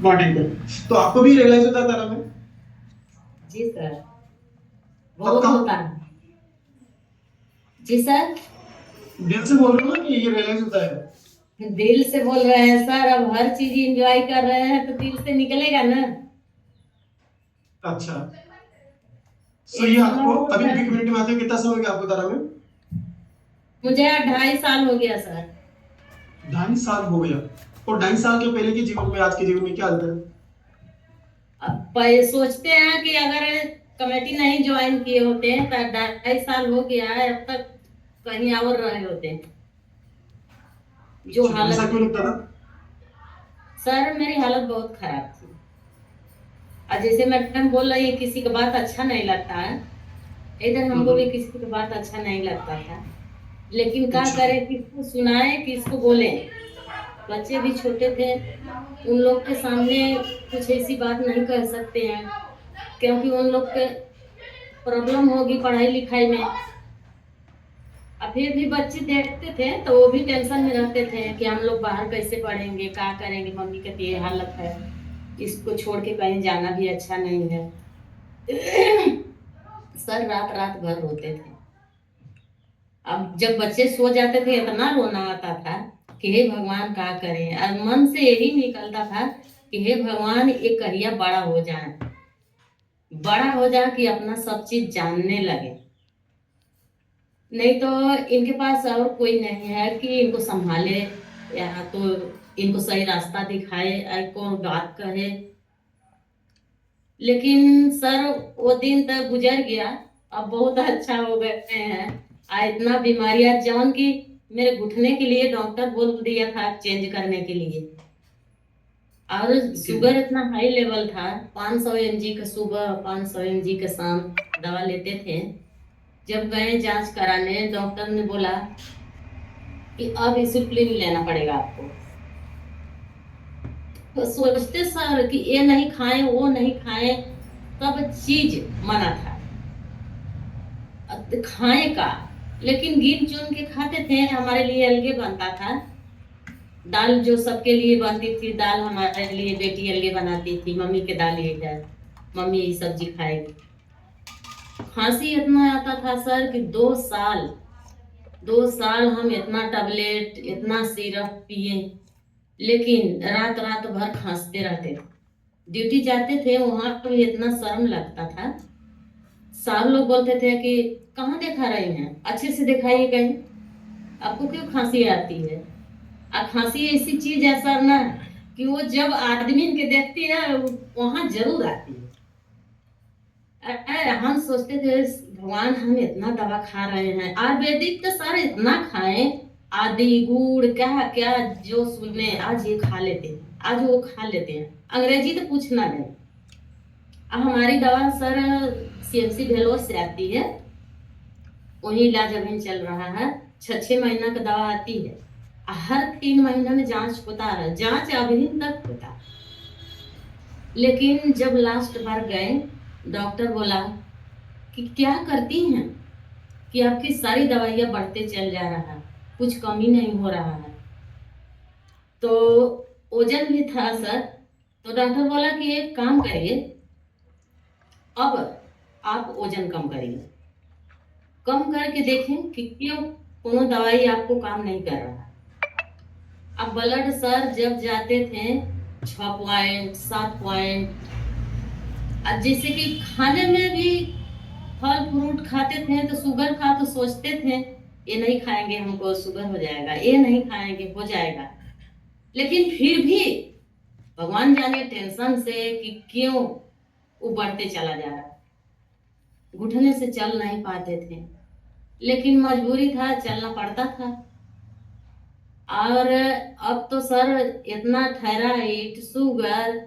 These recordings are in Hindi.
मॉर्निंग में। तो आपको भी रियलाइज होता था ना? जी सर, तब बहुत कहाँ होता है। जी सर। दिल से बोल रहे हो ना कि ये रियलाइज होता है? दिल से बोल रहे हैं सर, अब हर चीज एंजॉय कर रहे हैं तो दिल से निकलेगा ना। अच्छा। सो एक ये समय आपको वो अभी था। भी कम्युनिटी में आते हुए कितना समय हो गया आपको तारा में? मुझे 2.5 साल हो गया सर। 2.5 साल हो गया। और 2.5 साल के पहले के जीवन में आज के जीवन में क्या अंतर है? अब सोचते हैं कि अगर कमेटी नहीं ज्वाइन किए होते हैं तो 2.5 साल हो गया है, अब तक कहीं और रहे होते हैं। जो अच्छा, हालत ऐसा क्यों थी लगता था? सर, मेरी हालत बहुत खराब थी। और जैसे मैडम बोल रही है, किसी का बात अच्छा नहीं लगता है। इधर हमको भी हम्म। किसी की बात अच्छा नहीं लगता था। लेकिन क्या अच्छा। करें, किसको सुनाए किसको बोले। बच्चे भी छोटे थे, उन लोग के सामने कुछ ऐसी बात नहीं कर सकते हैं, क्योंकि उन लोग के प्रॉब्लम होगी पढ़ाई लिखाई में। और फिर भी बच्चे देखते थे तो वो भी टेंशन में रहते थे कि हम लोग बाहर कैसे पढ़ेंगे, क्या करेंगे, मम्मी कहती ये हालत है, इसको छोड़ के कहीं जाना भी अच्छा नहीं है। सर रात रात भर रोते थे। अब जब बच्चे सो जाते थे इतना रोना आता था कि हे भगवान क्या करें, और मन से यही निकलता था कि हे भगवान ये कहिया बड़ा हो जाए, बड़ा हो जाए कि अपना सब चीज जानने लगे। नहीं तो इनके पास और कोई नहीं है कि इनको संभाले, या तो इनको सही रास्ता दिखाए, को बात कहे। लेकिन सर वो दिन तक गुजर गया। अब बहुत अच्छा हो गए हैं। इतना बीमारियां जौन की मेरे घुटने के लिए डॉक्टर बोल दिया था चेंज करने के लिए। और ओके। शुगर इतना हाई लेवल था, 500 mg का सुबह, 500 mg का शाम दवा लेते थे। जब गए जांच कराने, डॉक्टर ने बोला कि अब इंसुलिन लेना पड़ेगा आपको। तो सोचते सर कि ये नहीं खाएं वो नहीं खाएं, सब चीज मना था। अब खाएं का, लेकिन गिन चुन के खाते थे, हमारे लिए अलगे बनता था। दाल जो सबके लिए बनती थी, दाल हमारे लिए बेटी अलगे बनाती थी, मम्मी के दाल ये है, मम्मी ये सब्जी खाएगी। खांसी इतना आता था सर कि 2 साल, 2 साल हम इतना टैबलेट इतना सिरप पिए, लेकिन रात रात भर खांसते रहते थे। ड्यूटी जाते थे वहां पर इतना शर्म लगता था। सब लोग बोलते थे कि कहाँ दिखा रही हैं, अच्छे से दिखाइए कहीं, आपको क्यों खांसी आती है। और खांसी ऐसी चीज है सर ना, कि वो जब आदमी के देखती है वहां जरूर आती है। हम सोचते थे भगवान हम इतना दवा खा रहे हैं, आयुर्वेदिक तो सर इतना खाएं, आदि गुड़ क्या क्या जो सुने आज ये खा लेते हैं, आज वो खा लेते हैं, अंग्रेजी तो पूछना नहीं। अब हमारी दवा सर सीएमसी भेलोर से आती है, वही इलाज अभी चल रहा है। 6 6 महीना का दवा आती है, हर 3 महीने में जांच होता है, जांच अभी तक होता है। लेकिन जब लास्ट बार गए, डॉक्टर बोला कि क्या करती हैं कि आपकी सारी दवाइयां बढ़ते चल जा रहा है, कुछ कमी नहीं हो रहा है। तो वजन भी था सर। तो डॉक्टर बोला कि एक काम करिए, अब आप वजन कम करिए, कम करके देखें कि क्यों कोनो दवाई आपको काम नहीं कर रहा। अब ब्लड सर जब जाते थे 6 पॉइंट 7 पॉइंट। अब जैसे कि खाने में भी फल फ्रूट खाते थे तो शुगर था तो सोचते थे ये नहीं खाएंगे हमको शुगर हो जाएगा, ये नहीं खाएंगे हो जाएगा। लेकिन फिर भी भगवान जाने टेंशन से कि क्यों वो बढ़ते चला जा रहा। घुटने से चल नहीं पाते थे, लेकिन मजबूरी था, चलना पड़ता था। और अब तो सर इतना थायराइड शुगर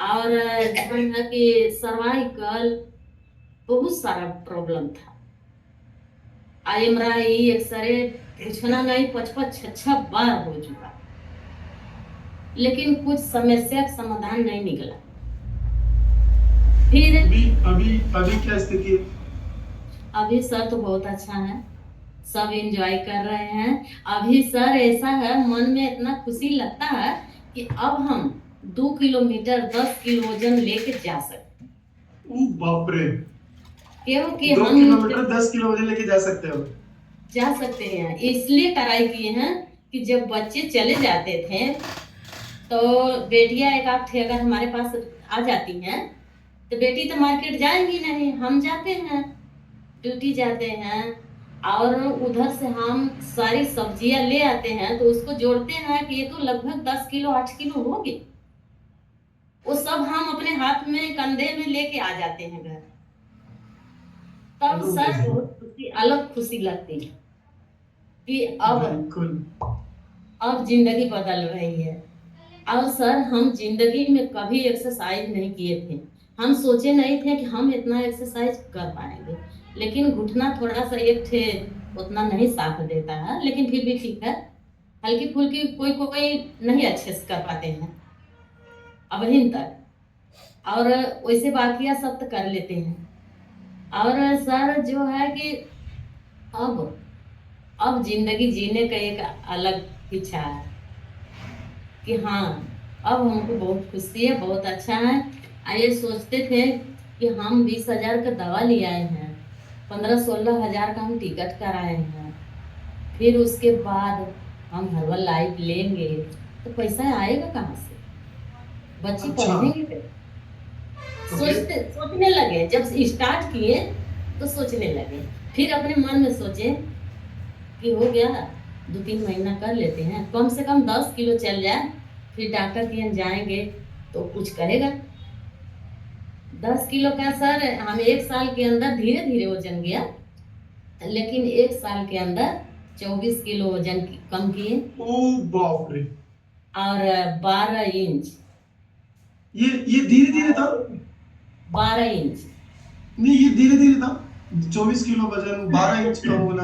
और जो है कि सर्वाइकल, बहुत सारा प्रॉब्लम था। एमआरआई एक्सरे पूछना नहीं, 5 5 6 6 बार हो चुका, लेकिन कुछ समस्या का समाधान नहीं निकला। फिर अभी अभी अभी क्या स्थिति है? अभी सर तो बहुत अच्छा है, सब एंजॉय कर रहे हैं। अभी सर ऐसा है मन में इतना खुशी लगता है कि अब हम 2 किलोमीटर 10 किलो वजन लेके जा सकते, ओ बाप रे, क्योंकि 2 किलोमीटर 10 किलो वजन लेके जा सकते हो? जा सकते हैं। इसलिए ट्राई किए हैं कि जब बच्चे चले जाते थे तो बेटियां एक आध थे अगर हमारे पास आ जाती हैं, तो बेटी तो मार्केट जाएंगी नहीं, हम जाते हैं, ड्यूटी जाते हैं, और उधर से हम सारी सब्जियां ले आते हैं, तो उसको जोड़ते हैं कि ये तो लगभग 10 किलो 8 किलो होगी। वो सब हम अपने हाथ में कंधे में लेके आ जाते हैं घर। तब सर अमेजिंग। बहुत खुशी, अलग खुशी लगती है कि बिल्कुल। अब जिंदगी बदल रही है। और सर हम जिंदगी में कभी एक्सरसाइज नहीं किए थे, हम सोचे नहीं थे कि हम इतना एक्सरसाइज कर पाएंगे, लेकिन घुटना थोड़ा सा एक थे उतना नहीं साथ देता है, लेकिन फिर भी ठीक है, हल्की फुल्की कोई कोई नहीं अच्छे से कर पाते हैं अभी तक, और वैसे बाकियां सब तो कर लेते हैं। और सर जो है कि अब अब जिंदगी जीने का एक अलग इच्छा है कि हाँ, अब हमको बहुत खुशी है, बहुत अच्छा है। ये सोचते थे कि हम 20,000 का दवा ले आए हैं, 15-16 हजार का हम टिकट कराए हैं, फिर उसके बाद हम हर्बल लाइफ लेंगे, तो पैसा आएगा कहाँ से, बच्चे अच्छा, पढ़ेंगे कैसे? तो फिर? सोचने लगे, जब स्टार्ट किए तो सोचने लगे, फिर अपने मन में सोचे कि हो गया 2-3 महीना कर लेते हैं, कम से कम 10 किलो चल जाए, फिर डॉक्टर के यहाँ जाएंगे तो कुछ करेगा। 10 किलो का सर हम 1 साल के अंदर धीरे धीरे वजन गया, लेकिन 1 साल के अंदर 24 किलो वजन कम किए, ओ बाप रे, और 12 इंच, ये धीरे धीरे था? 12 इंच। नहीं, ये धीरे धीरे था। 24 किलो वजन, 12 इंच कम होना।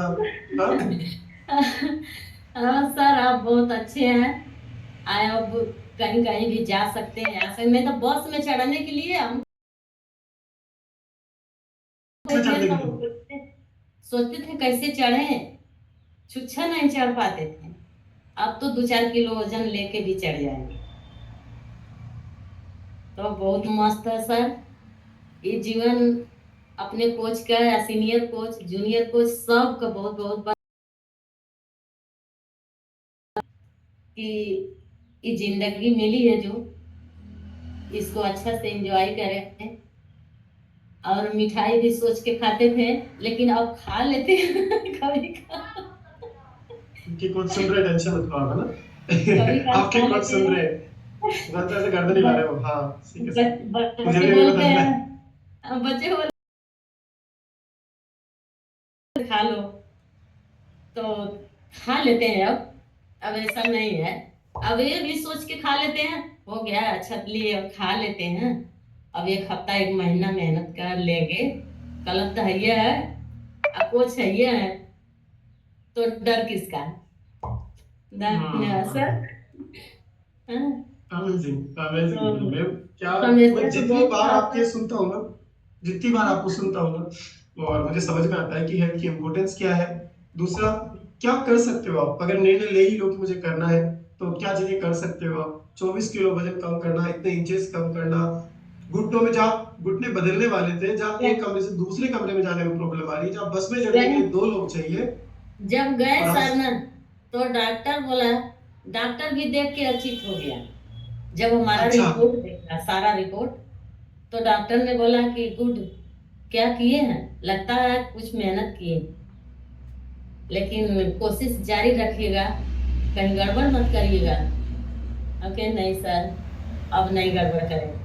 हाँ। हाँ सर आप बहुत अच्छे हैं। आए अब कहीं कहीं भी जा सकते हैं, ऐसे में तो बस में चढ़ने के लिए हम में पहले चढ़ने के तो लिए? सोचते थे कैसे चढ़े, छुच्छा नहीं चढ़ पाते थे, अब तो 2-4 किलो वजन लेके भी चढ़ जाएंगे, तो बहुत मस्त है सर ये जीवन। अपने कोच का या सीनियर कोच जूनियर कोच सबका बहुत बहुत कि ये जिंदगी मिली है जो, इसको अच्छा से एंजॉय करें। और मिठाई भी सोच के खाते थे, लेकिन अब खा लेते हैं कभी कि कोच सुन रहे, टेंशन मत लो आप, है कभी ना? आपके खा कोच लेते सुन हैं। रहे हैं। गलत ऐसे गर्दन हिला रहे हो, हाँ। ठीक है सर, मुझे बच्चे भी अभी बोलते बताना हैं, है। बच्चे बोलते हैं, खा लो, तो खा लेते हैं अब ऐसा नहीं है, अब ये भी सोच के खा लेते हैं, हो गया अच्छा लिए अब खा लेते हैं, अब 1 हफ्ता 1 महीना मेहनत कर लेंगे, कलम तो है ही है, अब कुछ है ही है, तो डर किसका है? धन्यवाद हाँ, सर। हाँ, अमेजिंग अमेजिंग तो मैम। क्या, मैं हमेशा से जितनी बहुत बार साथ आपके सुनता हूँ ना, जितनी बार आपको सुनता हूँ ना, और मुझे समझ में आता है कि हेल्थ की इम्पोर्टेंस क्या है। दूसरा, क्या कर सकते हो आप अगर निर्णय ले ही लो कि मुझे करना है, तो क्या चीजें कर सकते हो आप? 24 किलो वजन कम करना, इतने इंचेस कम करना, घुटनों में जहाँ घुटने बदलने वाले थे, जहाँ एक कमरे से दूसरे कमरे में जाने में प्रॉब्लम आ रही है, जहाँ बस में चढ़ने के गए, लिए 2 लोग चाहिए, जब गए और आप। सर ना, तो डॉक्टर बोला, डॉक्टर भी देख के अचीत हो गया, जब हमारा अच्छा। रिपोर्ट देखा सारा रिपोर्ट, तो डॉक्टर ने बोला कि गुड, क्या किए हैं, लगता है कुछ मेहनत किए, लेकिन कोशिश जारी रखिएगा, कहीं गड़बड़ मत करिएगा। ओके नहीं सर, अब नहीं गड़बड़ करेंगे।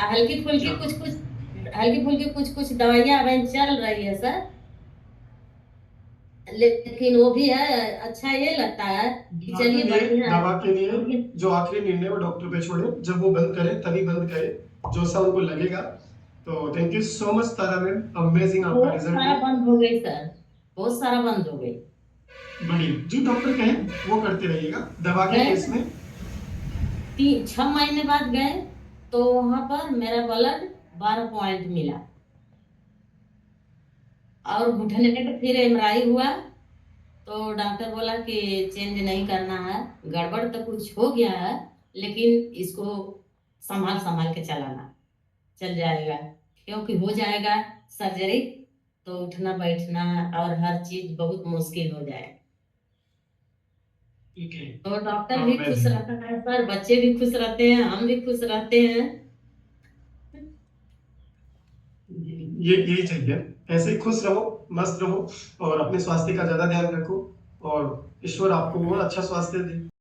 हल्की फुल्की क्या? कुछ कुछ, हल्की फुल्की कुछ कुछ दवाइयां अभी चल रही है सर, लेकिन वो भी है, अच्छा ये लगता है कि दवा के चलिए लिए, बढ़िया है। दवा के लिए जो आखिरी निर्णय वो डॉक्टर पे छोड़े, जब वो बंद करे तभी बंद करे, जो सा उनको लगेगा। तो thank you so much Tara ma'am, amazing आपका बहुत रिजल्ट सारा है। बंद हो गई सर, बहुत सारा बंद हो गई। बढ़िया, जो डॉक्टर कहे वो करते रहिएगा दवा के गए केस में। 6 महीने बाद गए, तो वहां पर मेरा ब्लड 12 पॉइंट मिला, और घुटने पे फिर एमआरआई हुआ, तो डॉक्टर बोला कि चेंज नहीं करना है, गड़बड़ तो कुछ हो गया है, लेकिन इसको संभाल संभाल के चलाना, चल जाएगा। क्योंकि हो जाएगा सर्जरी तो उठना बैठना और हर चीज बहुत मुश्किल हो जाए। ठीक है। तो डॉक्टर हाँ भी मैं खुश रहता है सर, बच्चे भी खुश रहते हैं, हम भी खुश रहते हैं। ये यही चाहिए। ऐसे ही खुश रहो, मस्त रहो और अपने स्वास्थ्य का ज्यादा ध्यान रखो और ईश्वर आपको और अच्छा स्वास्थ्य दे।